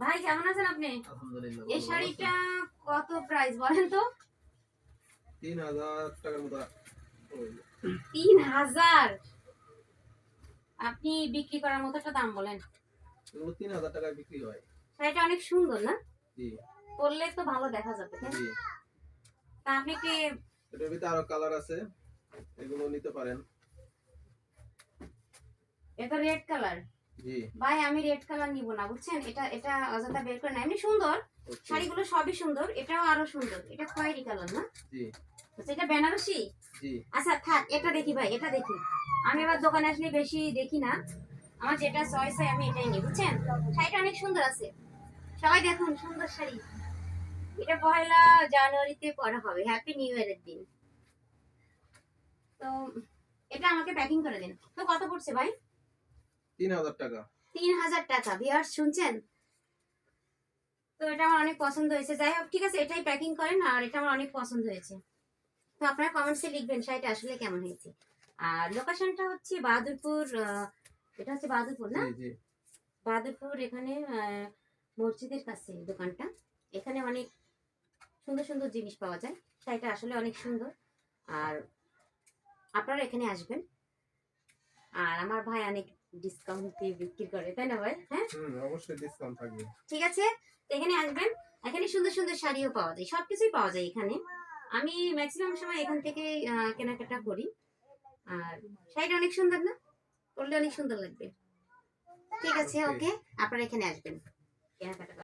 ভাই কেমন আছেন আপনি? আলহামদুলিল্লাহ এই ভালো আছেন? শাড়িটা কত প্রাইস বলেন তো? ৩,০০০ টাকার মতো পড়বে। ৩,০০০। আপনি বিক্রি করার মতো একটা দাম বলেন। এগুলো ৩,০০০ টাকায় বিক্রি হয়। শাড়িটা অনেক সুন্দর না? জি, পরলে তো ভালো দেখা যাবে, তাই না? জি। তা আপনি কি এটার ভিতরে আরো কালার আছে। এগুলো নিতে পারেন। এটা রেড কালার? জি, ভাই আমি রেড কালার নিব না, বুঝছেন? এটা এটা অযথা বের করে না। এমনি সুন্দর, ওকে। শাড়িগুলো সবই সুন্দর, এটাও আরো সুন্দর। এটা খয়েরি কালার না? জি, আচ্ছা, এটা বেনারসি? জি। আচ্ছা থাক, এটা দেখি ভাই, এটা দেখি। আমি এবার দোকানে আসলে বেশি দেখি না, আমার যেটা চয়েস হয় আমি এটাই নিই, বুঝছেন? শাড়িটা অনেক সুন্দর আছে, সবাই দেখুন সুন্দর শাড়ি। এটা 1 জানুয়ারিতে পরা হবে, হ্যাপি নিউ ইয়ারের দিন। তো এটা আমাকে প্যাকিং করে দিন। তো কত পড়ছে ভাই? ৩,০০০ টাকা। 3,000 টাকা। ভিউয়ার্স শুনছেন? তো এটা আমার অনেক পছন্দ হয়েছে। যাই হোক, ঠিক আছে, এটাই প্যাকিং করেন। আর এটা আমার অনেক পছন্দ হয়েছে। তো আপনারা কমেন্টসে লিখবেন শাড়িটা আসলে কেমন হয়েছে। আর লোকেশনটা হচ্ছে বাহাদুরপুর। এটা হচ্ছে বাহাদুরপুর জি, না? জি। বাহাদুরপুর এখানে মসজিদের কাছে দোকানটা। এখানে অনেক সুন্দর সুন্দর জিনিস পাওয়া যায়। শাড়িটা আসলে অনেক সুন্দর। আর আপনারা এখানে আসবেন। আর আমার ভাই অনেক ডিসকাউন্ট দিয়ে বিক্রি করে, তাই না ভাই? হ্যাঁ, অবশ্যই ডিসকাউন্ট থাকবে। ঠিক আছে। তো এখানে আসবেন। এখানে সুন্দর সুন্দর শাড়িও পাওয়া যায়, সবকিছুই পাওয়া যায় এখানে। আমি ম্যাক্সিমাম সময় এখান থেকে কেনাকাটা করি। আর শাড়িটা অনেক সুন্দর না? পরলে অনেক সুন্দর লাগবে। ঠিক আছে, ওকে। ওকে। আপনারা এখানে আসবেন কেনাকাটা